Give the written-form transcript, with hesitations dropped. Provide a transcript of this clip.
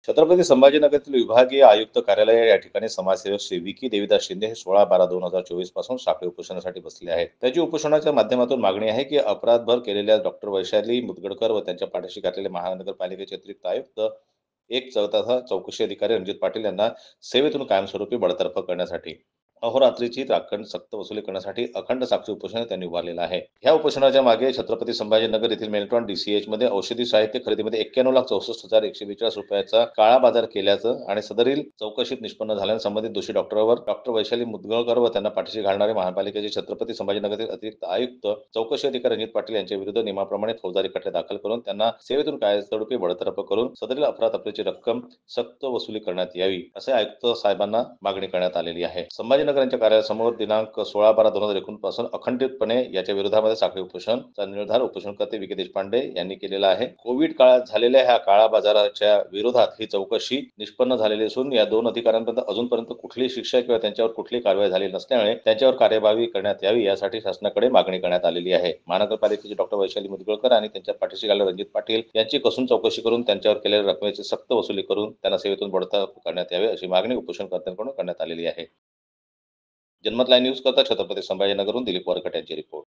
छत्रपती संभाजीनगरातील विभागीय आयुक्त कार्यालय या ठिकाणी समाजसेवक श्री विकी देवीदास शिंदे हे 16/12/2024 पासून साखळी उपोषणासाठी बसले आहेत. त्याची उपोषणाच्या माध्यमातून मागणी आहे की अपराधभर केलेल्या डॉक्टर वैशाली मुदगडकर व त्यांच्या पाठीशी घातलेले महानगरपालिकेचे अतिरिक्त आयुक्त एक तथा चौकशी अधिकारी रणजित पाटील यांना सेवेतून कायमस्वरूपी बडतर्फ करण्यासाठी अहोरात्रीची राखण सक्त वसुली करण्यासाठी अखंड साक्षी उपोषण त्यांनी उभारलेलं आहे. ह्या उपोषणाच्या मागे छत्रपती संभाजीनगर येथील मेल्ट्रॉन डीसीएच मध्ये औषधी साहित्य खरेदीमध्ये 91,64,142 रुपयाचा काळा बाजार केल्याचं आणि सदरील चौकशीत निष्पन्न झाल्याने संबंधित दोषी डॉक्टरवर डॉक्टर वैशाली मुदगळकर व त्यांना पाठीशी घालणारे महापालिकेचे छत्रपती संभाजीनगरचे अतिरिक्त आयुक्त चौकशी अधिकारी रणजित पाटील यांच्या विरुद्ध नियमाप्रमाणे फौजदारी खटले दाखल करून त्यांना सेवेतून कायमस्वरूपी बडतर्फ करून सदरील अफरातफरीची रक्कम सक्त वसुली करण्यात यावी असे आयुक्त साहेबांना मागणी करण्यात आलेली आहे. संभाजीनगर यांच्या कार्यालयासमोर दिनांक 16/12/2019 पासून अखंडितपणे याच्या विरोधामध्ये साखळी उपोषणचा निर्धार उपोषणकर्ते विके देशपांडे यांनी केलेला आहे. कोविड काळात झालेल्या ह्या काळा बाजाराच्या विरोधात ही चौकशी निष्पन्न झालेली असून या दोन अधिकाऱ्यांपर्यंत अजूनपर्यंत कुठलीही शिक्षा किंवा त्यांच्यावर कुठलीही कारवाई झाली नसल्यामुळे त्यांच्यावर कार्यवाही करण्यात यावी यासाठी शासनाकडे मागणी करण्यात आलेली आहे. महानगरपालिकेचे डॉक्टर वैशाली मुदगळकर आणि त्यांच्या पाठीशी घालणारे रणजित पाटील यांची कसून चौकशी करून त्यांच्यावर केलेल्या रकमेची सक्त वसुली करून त्यांना सेवेतून बडतर्फ करण्यात यावे अशी मागणी उपोषणकर्त्यांकडून करण्यात आलेली आहे. जनमत लाईव्ह न्यूज करता छत्रपती संभाजीनगरहून दिलीप वरकट यांची रिपोर्ट.